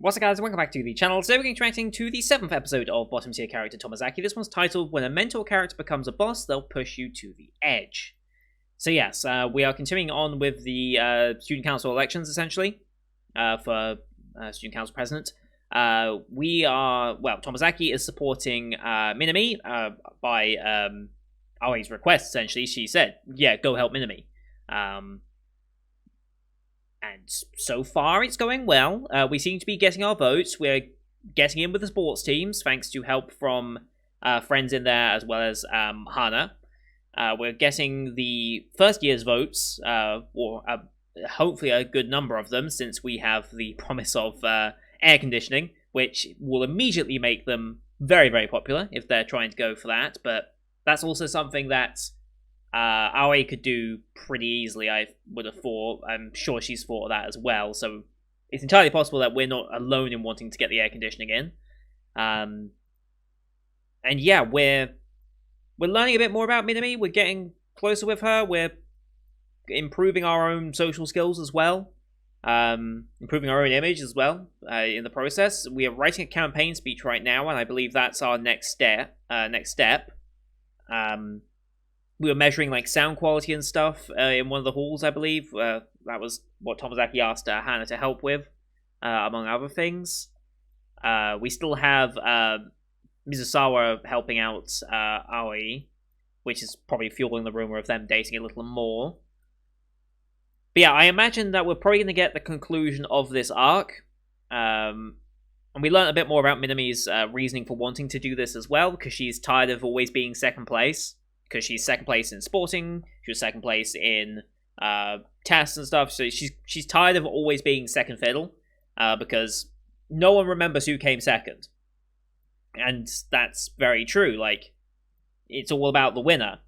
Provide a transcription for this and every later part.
What's up guys, welcome back to the channel. Today we're going to be interacting to the 7th episode of bottom tier character Tomazaki. This one's titled, When a Mentor Character Becomes a Boss, They'll Push You to the Edge. So yes, we are continuing on with the student council elections, essentially, for student council president. Tomazaki is supporting Minami by Aoi's request, essentially. She said, yeah, go help Minami. And so far, it's going well. We seem to be getting our votes. We're getting in with the sports teams, thanks to help from friends in there, as well as Hana. We're getting the first year's votes, or hopefully a good number of them, since we have the promise of air conditioning, which will immediately make them very, very popular if they're trying to go for that. But that's also something that Aoi could do pretty easily, I would have thought. I'm sure she's thought of that as well, so it's entirely possible that we're not alone in wanting to get the air conditioning in. And yeah, we're learning a bit more about Minami, we're getting closer with her, we're improving our own social skills as well, improving our own image as well in the process. We are writing a campaign speech right now, and I believe that's our next step. We were measuring like sound quality and stuff in one of the halls, I believe. That was what Tomazaki asked Hana to help with, among other things. We still have Mizusawa helping out Aoi, which is probably fueling the rumor of them dating a little more. But yeah, I imagine that we're probably going to get the conclusion of this arc. And we learned a bit more about Minami's reasoning for wanting to do this as well, because she's tired of always being second place. Because she's second place in sporting, she was second place in tests and stuff, so she's tired of always being second fiddle, because no one remembers who came second. And that's very true, like, it's all about the winner,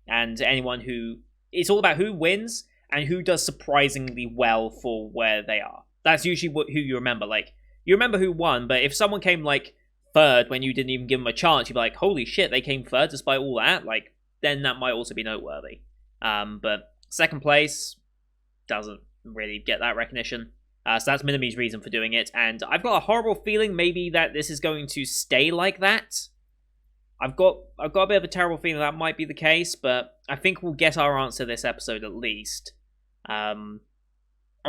and it's all about who wins, and who does surprisingly well for where they are. That's usually who you remember, like, you remember who won, but if someone came, like, third when you didn't even give them a chance, you'd be like, holy shit, they came third despite all that, like, then that might also be noteworthy. But second place doesn't really get that recognition. So that's Minami's reason for doing it. And I've got a horrible feeling maybe that this is going to stay like that. I've got a bit of a terrible feeling that might be the case, but I think we'll get our answer this episode at least. And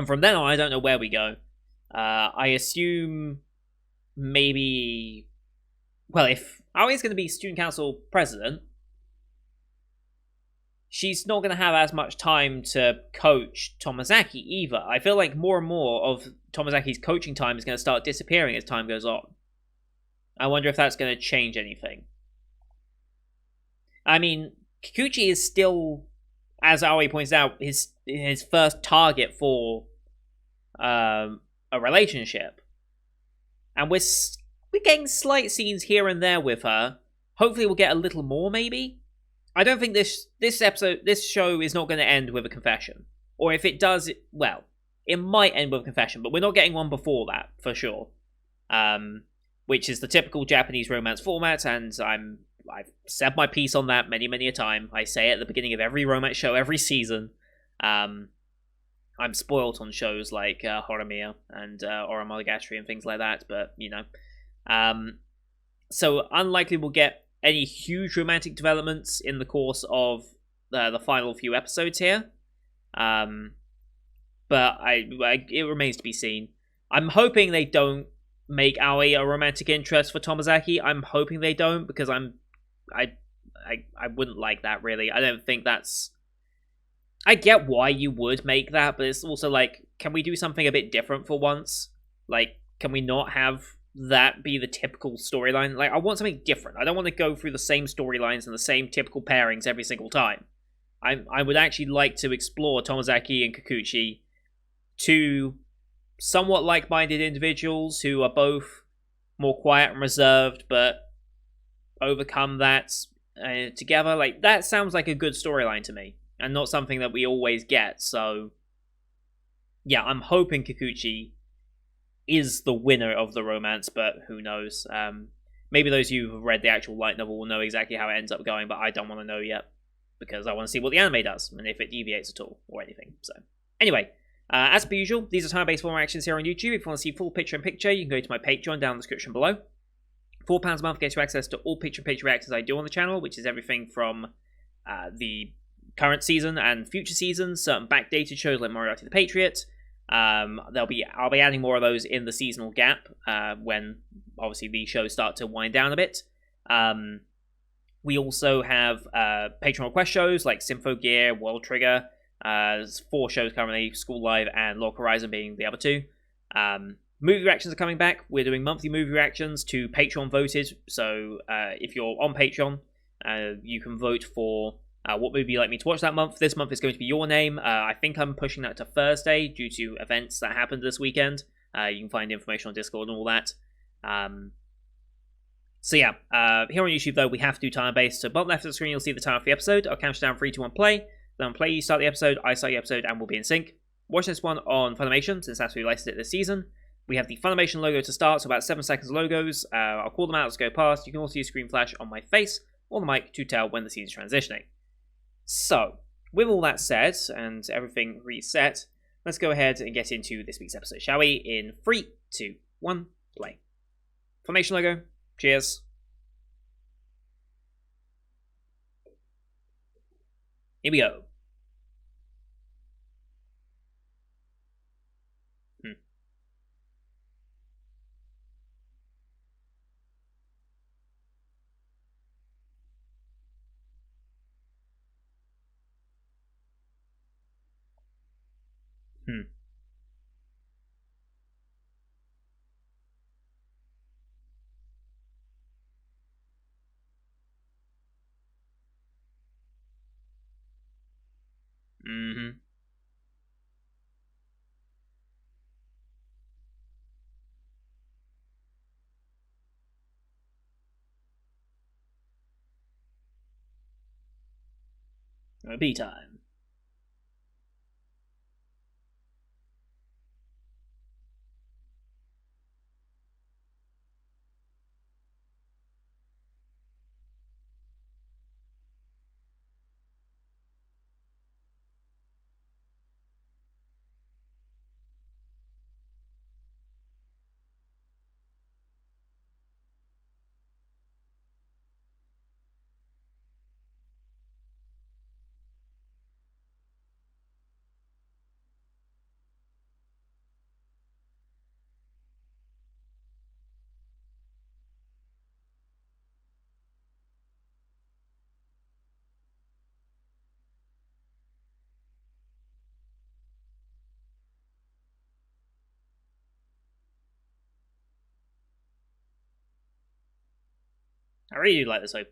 from then on, I don't know where we go. I assume maybe... Well, if Aoi's going to be student council president, she's not going to have as much time to coach Tomazaki either. I feel like more and more of Tomazaki's coaching time is going to start disappearing as time goes on. I wonder if that's going to change anything. I mean, Kikuchi is still, as Aoi points out, his first target for a relationship. And we're getting slight scenes here and there with her. Hopefully we'll get a little more, maybe? I don't think this show is not going to end with a confession. Or if it does, well, it might end with a confession, but we're not getting one before that, for sure. Which is the typical Japanese romance format, and I've said my piece on that many, many a time. I say it at the beginning of every romance show, every season. I'm spoilt on shows like Horimiya and Ora Monogatari and things like that, but, you know. So, unlikely we'll get any huge romantic developments in the course of the final few episodes here. But it remains to be seen. I'm hoping they don't make Aoi a romantic interest for Tomazaki. I'm hoping they don't, because I wouldn't like that, really. I don't think that's... I get why you would make that, but it's also like, can we do something a bit different for once? Like, can we not have that be the typical storyline? Like, I want something different. I don't want to go through the same storylines and the same typical pairings every single time. I would actually like to explore Tomazaki and Kikuchi, two somewhat like-minded individuals who are both more quiet and reserved, but overcome that together. Like, that sounds like a good storyline to me, and not something that we always get. So, yeah, I'm hoping Kikuchi is the winner of the romance, but who knows. Maybe those of you who have read the actual light novel will know exactly how it ends up going, but I don't want to know yet, because I want to see what the anime does, and if it deviates at all, or anything. So, anyway, As per usual, these are time-based form reactions here on YouTube. If you want to see full picture-in-picture, you can go to my Patreon down in the description below. £4 a month gets you access to all picture-in-picture reactions I do on the channel, which is everything from the current season and future seasons, certain backdated shows like Moriarty the Patriot. I'll be adding more of those in the seasonal gap when obviously these shows start to wind down a bit. We also have Patreon request shows like Sympho Gear, World Trigger. There's 4 shows currently, School Live and Log Horizon being the other 2. Movie reactions are coming back. We're doing monthly movie reactions to Patreon voted. So if you're on Patreon, you can vote for what movie you'd like me to watch that month. This month is going to be Your Name. I think I'm pushing that to Thursday due to events that happened this weekend. You can find information on Discord and all that. So yeah, here on YouTube though, we have to do time-based. So bottom left of the screen, you'll see the time of the episode. I'll count down 3, 2, 1, play. Then on play, you start the episode, I start the episode, and we'll be in sync. Watch this one on Funimation, since that's where we licensed it this season. We have the Funimation logo to start, so about 7 seconds of logos. I'll call them out as go past. You can also use screen flash on my face or the mic to tell when the scene is transitioning. So, with all that said, and everything reset, let's go ahead and get into this week's episode, shall we? In 3, 2, 1, play. Funimation logo. Cheers. Here we go. Mm-hmm. OP time. I really do like this OP.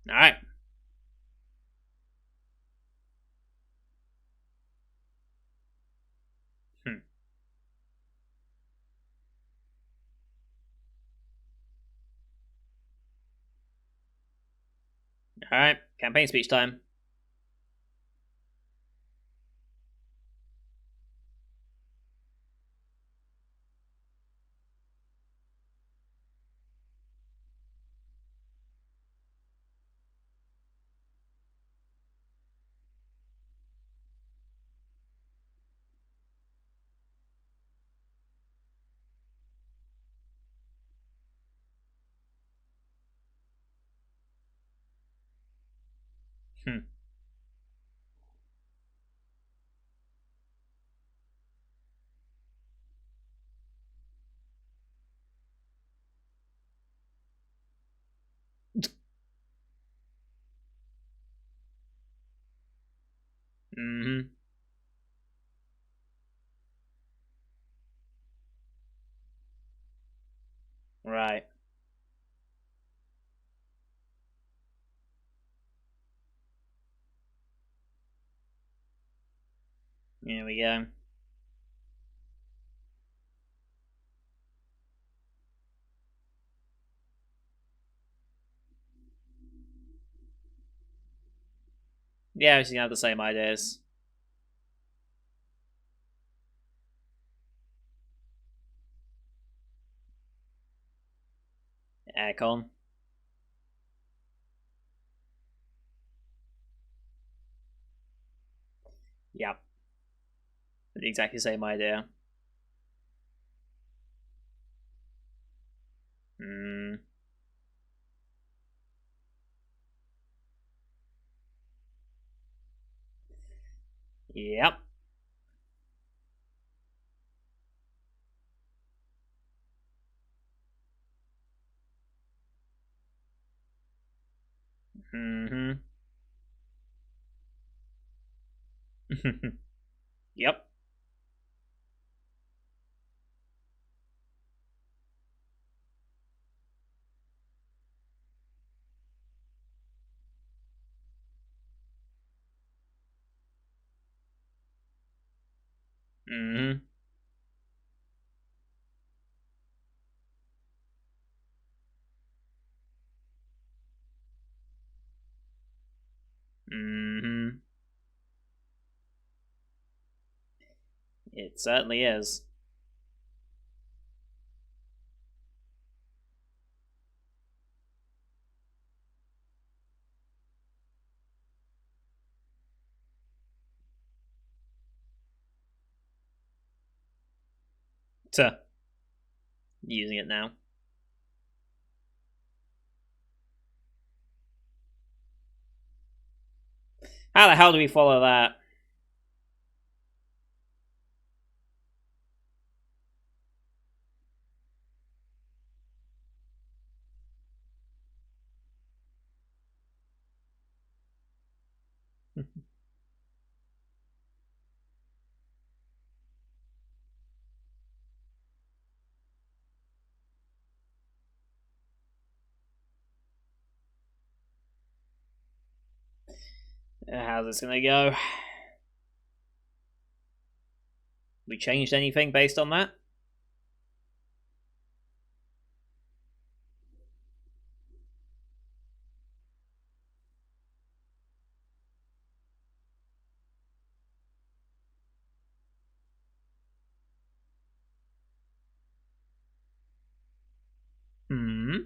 Alright. Alright, campaign speech time. Mm-hmm. Right. Here we go. Yeah, we seem to have the same ideas. Aircon. Yep. Exactly the same idea. Hmm. Yep. Hmm. Yep. Hmm. Hmm. It certainly is. Tuh. Using it now. How the hell do we follow that? How's this gonna go? We changed anything based on that? Hmm.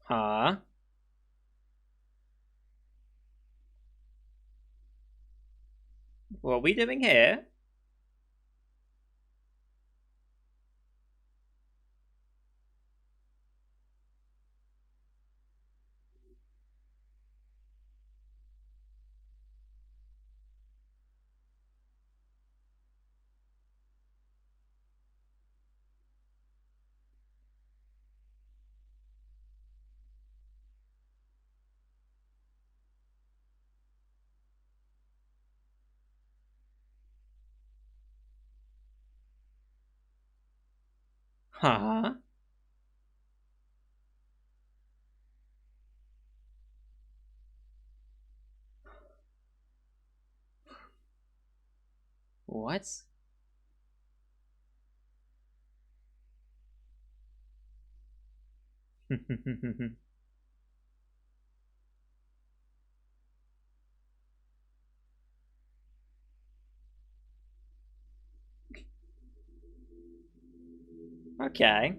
Huh? What are we doing here? Huh? What? Okay.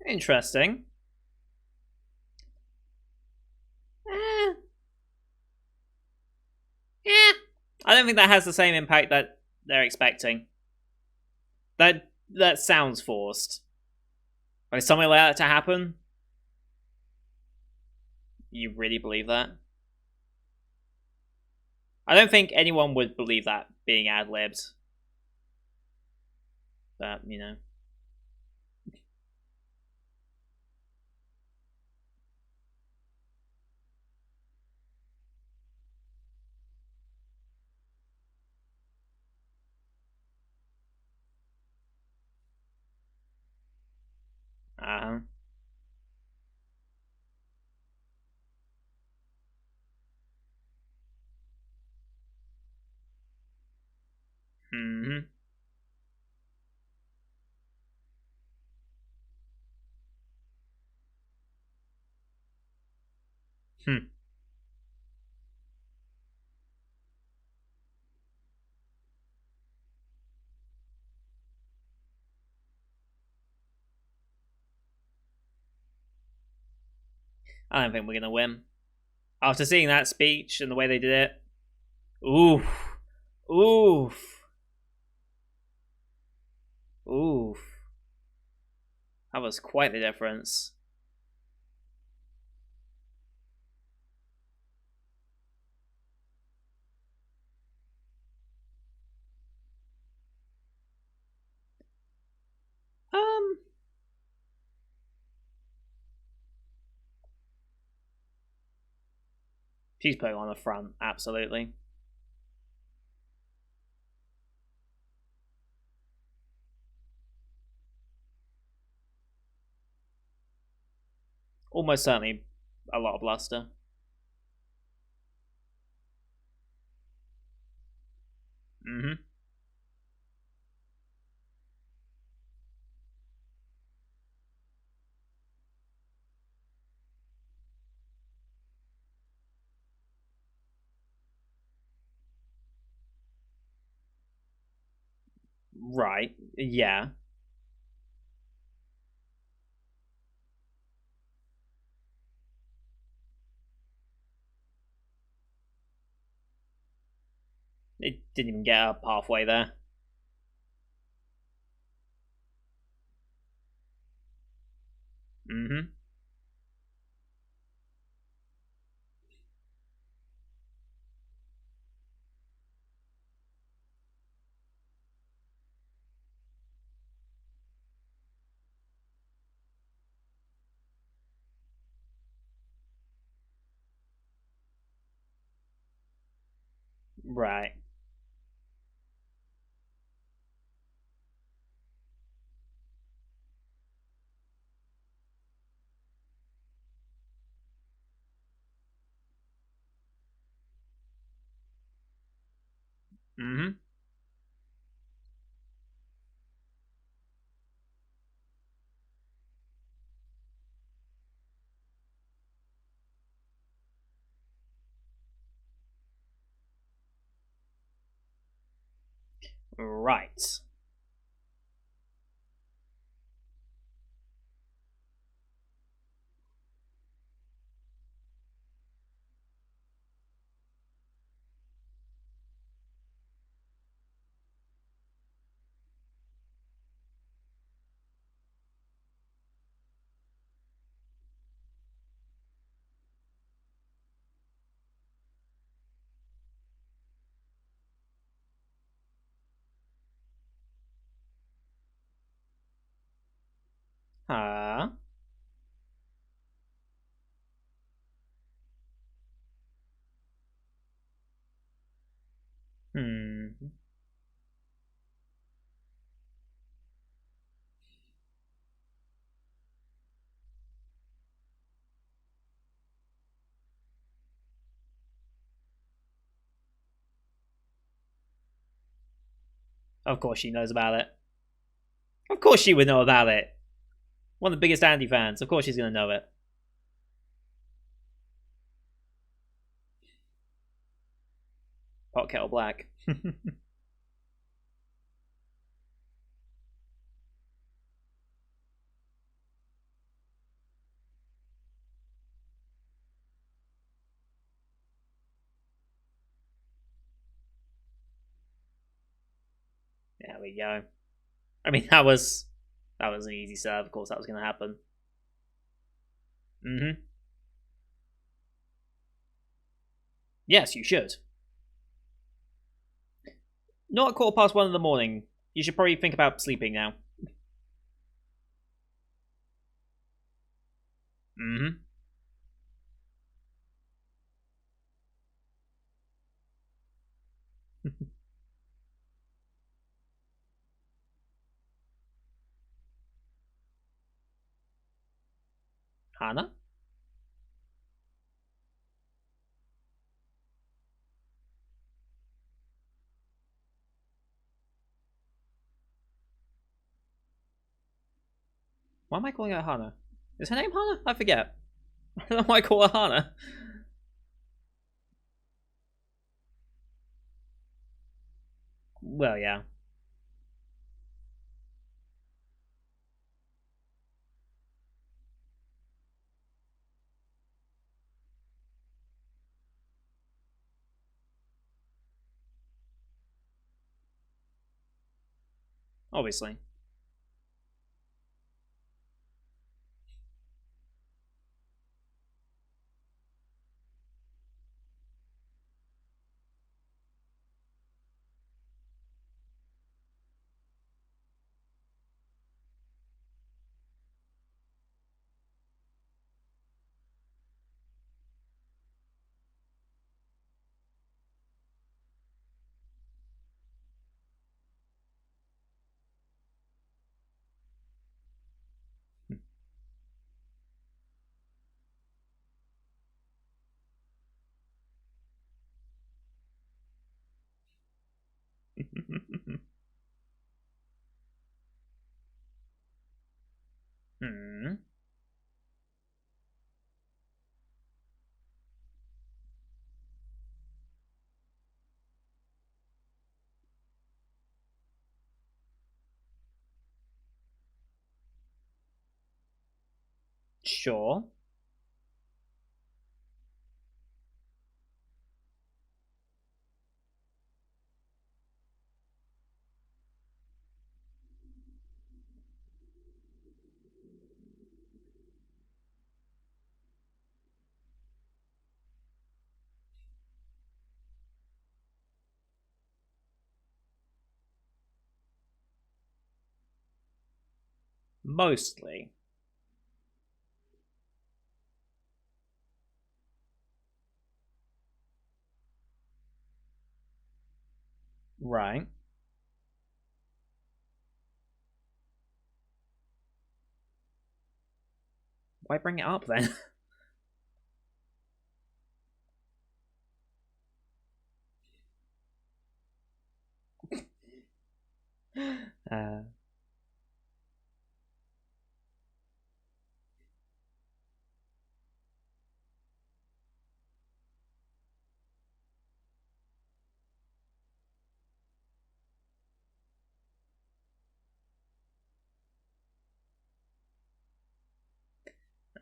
Interesting. Eh, yeah. I don't think that has the same impact that they're expecting. That sounds forced. Like something like that to happen? You really believe that? I don't think anyone would believe that being ad libbed. But, you know. Hmm. I don't think we're gonna win. After seeing that speech and the way they did it, oof, oof, oof. That was quite the difference. Um, she's putting on the front, absolutely. Almost certainly a lot of bluster. Mm-hmm. Right. Yeah. It didn't even get up halfway there. Mm-hmm. Right. Mm-hmm. Right. Ah. Hmm. Of course she knows about it. Of course she would know about it. One of the biggest Andy fans. Of course she's gonna know it. Pot kettle black. There we go. I mean, that was an easy serve. Of course, that was going to happen. Mm-hmm. Yes, you should. Not at 1:15 in the morning. You should probably think about sleeping now. Mm-hmm. Hana? Why am I calling her Hana? Is her name Hana? I forget. I don't know why I call her Hana. Well, yeah. Obviously. Hmm. Sure. Mostly. Right. Why bring it up then? uh,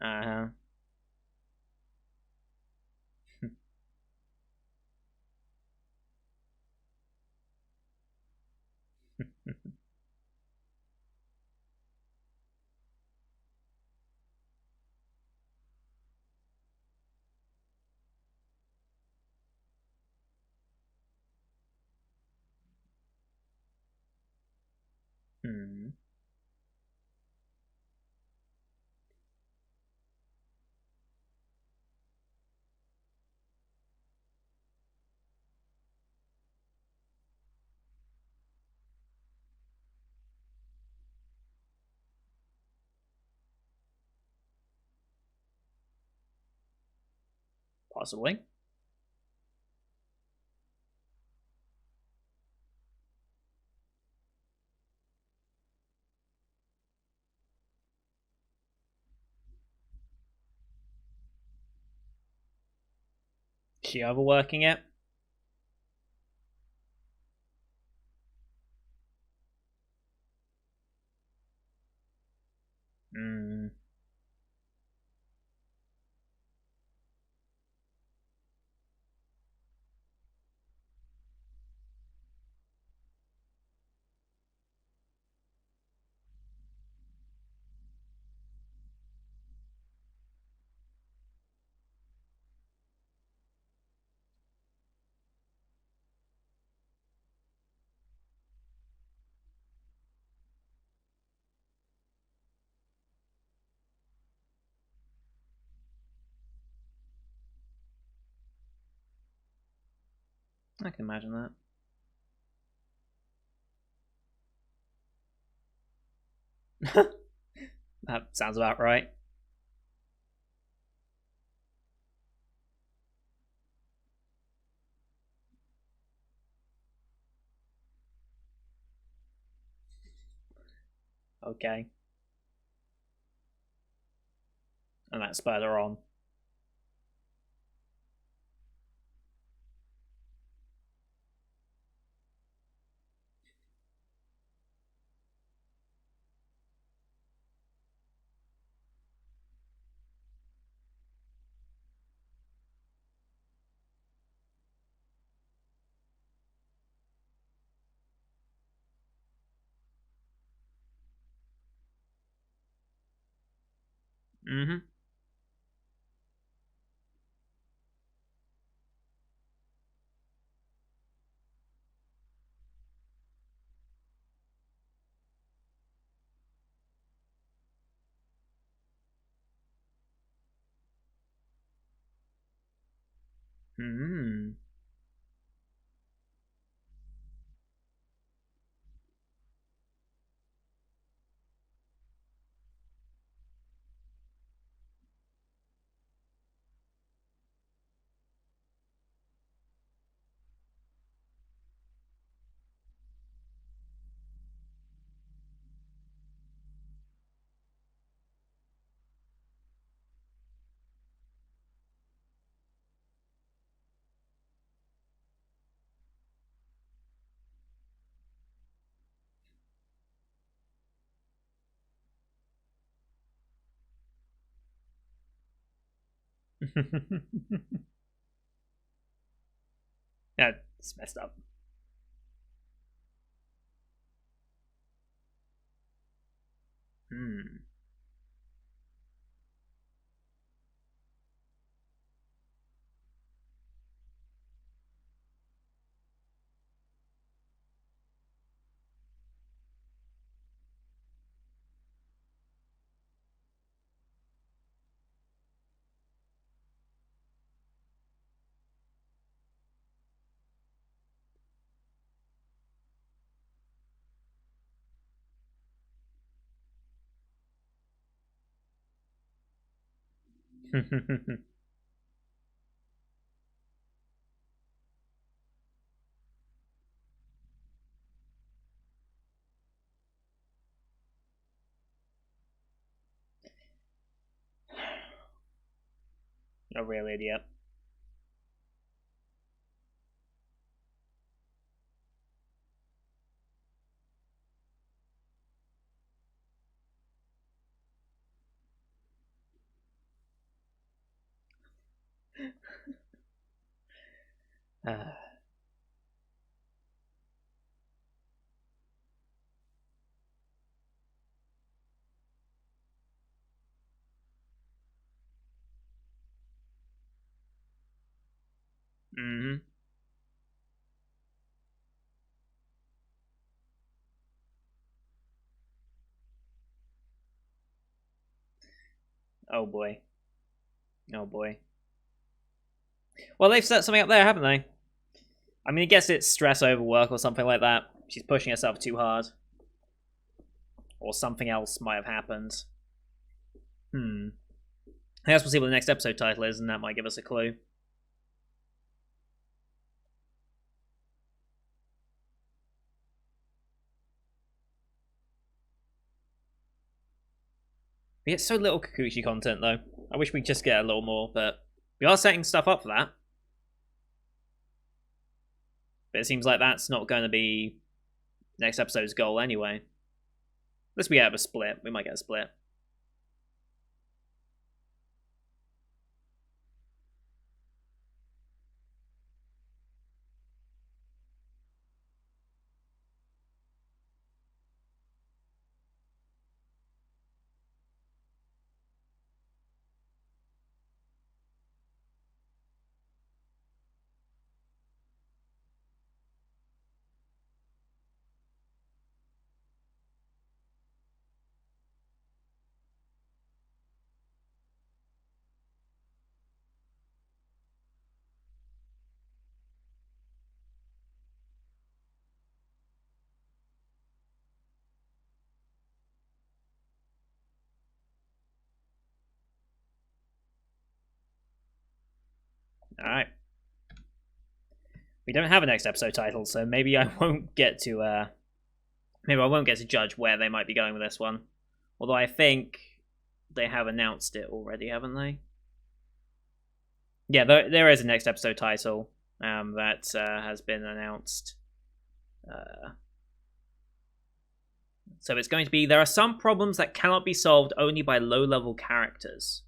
uh, hmm. Possibly. She overworking it? Hmm. I can imagine that. That sounds about right. Okay. And that spurred her on. Mm-hmm. Mm-hmm. Yeah, it's messed up. Hmm. A real idiot. Uh, mm-hmm. Oh boy. Oh boy. Well, they've set something up there, haven't they? I mean, I guess it's stress overwork or something like that. She's pushing herself too hard. Or something else might have happened. I guess we'll see what the next episode title is, and that might give us a clue. We get so little Kikuchi content, though. I wish we'd just get a little more, but we are setting stuff up for that. But it seems like that's not going to be next episode's goal anyway. Unless we get a split. We might get a split. Alright. We don't have a next episode title, so maybe I won't get to maybe I won't get to judge where they might be going with this one. Although I think they have announced it already, haven't they? Yeah, there is a next episode title that has been announced. So it's going to be, there are some problems that cannot be solved only by low-level characters.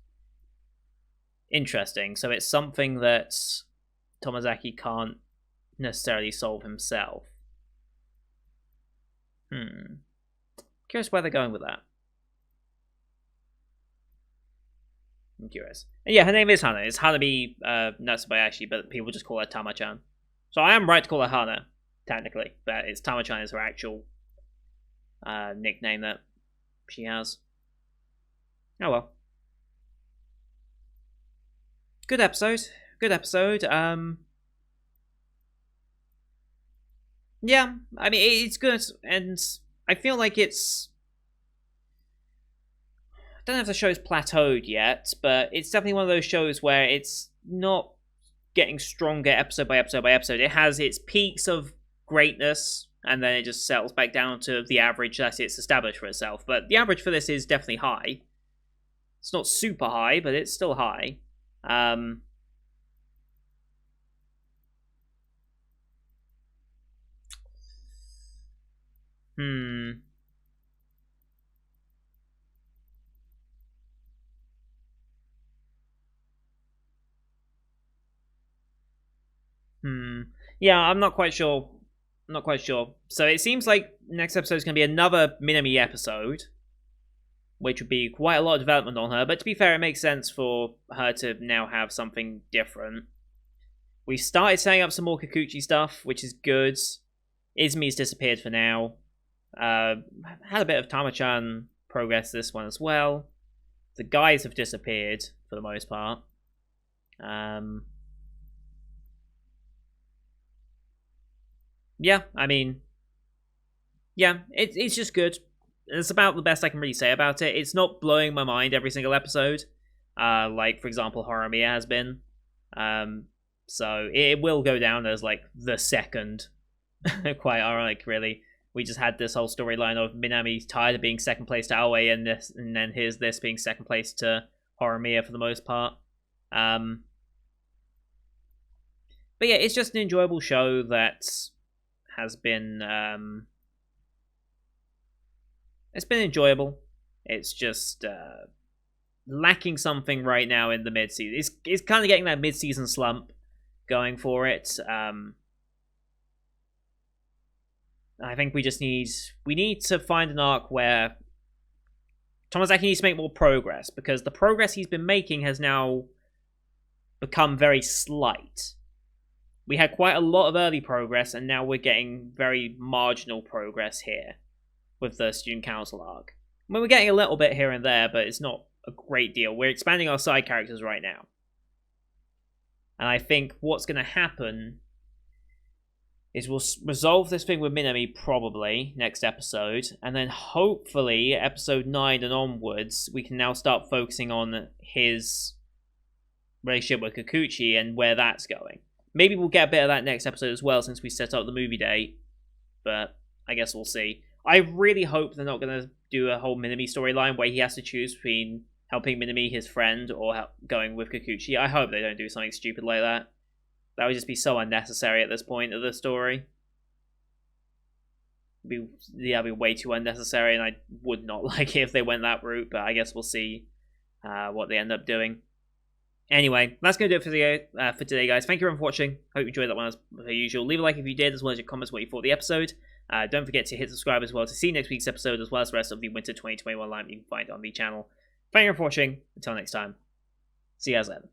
Interesting. So it's something that Tomazaki can't necessarily solve himself. Curious where they're going with that. I'm curious. And yeah, her name is Hana. It's Hanabi Natsubayashi, but people just call her Tama-chan. So I am right to call her Hana, technically, but it's Tama-chan is her actual nickname that she has. Oh well. Good episode. Good episode. Yeah, I mean, it's good, and I feel like it's... I don't know if the show's plateaued yet, but it's definitely one of those shows where it's not getting stronger episode by episode by episode. It has its peaks of greatness, and then it just settles back down to the average that it's established for itself. But the average for this is definitely high. It's not super high, but it's still high. Yeah, I'm not quite sure. I'm not quite sure. So it seems like next episode is going to be another Minami episode, which would be quite a lot of development on her. But to be fair, it makes sense for her to now have something different. We started setting up some more Kikuchi stuff, which is good. Izumi's disappeared for now. Had a bit of Tama-chan progress this one as well. The guys have disappeared for the most part. Yeah, I mean, yeah, it's just good. It's about the best I can really say about it. It's not blowing my mind every single episode, like, for example, Horimiya has been. So it will go down as, like, the second. Quite ironic, really. We just had this whole storyline of Minami tired of being second place to Aoi, and then here's this being second place to Horimiya for the most part. But yeah, it's just an enjoyable show that has been it's been enjoyable. It's just lacking something right now in the mid-season. It's kind of getting that mid-season slump going for it. I think we need to find an arc where Tomozaki needs to make more progress, because the progress he's been making has now become very slight. We had quite a lot of early progress, and now we're getting very marginal progress here with the Student Council arc. I mean, we're getting a little bit here and there, but it's not a great deal. We're expanding our side characters right now. And I think what's going to happen is we'll resolve this thing with Minami probably next episode, and then hopefully episode 9 and onwards, we can now start focusing on his relationship with Kikuchi and where that's going. Maybe we'll get a bit of that next episode as well, since we set up the movie date. But I guess we'll see. I really hope they're not going to do a whole Minami storyline where he has to choose between helping Minami, his friend, or going with Kikuchi. I hope they don't do something stupid like that. That would just be so unnecessary at this point of the story. It'd be way too unnecessary, and I would not like it if they went that route, but I guess we'll see what they end up doing. Anyway, that's going to do it for today, guys. Thank you everyone for watching. Hope you enjoyed that one as per usual. Leave a like if you did, as well as your comments what you thought of the episode. Don't forget to hit subscribe as well to see next week's episode, as well as the rest of the Winter 2021 lineup you can find on the channel. Thank you for watching. Until next time, see you guys later.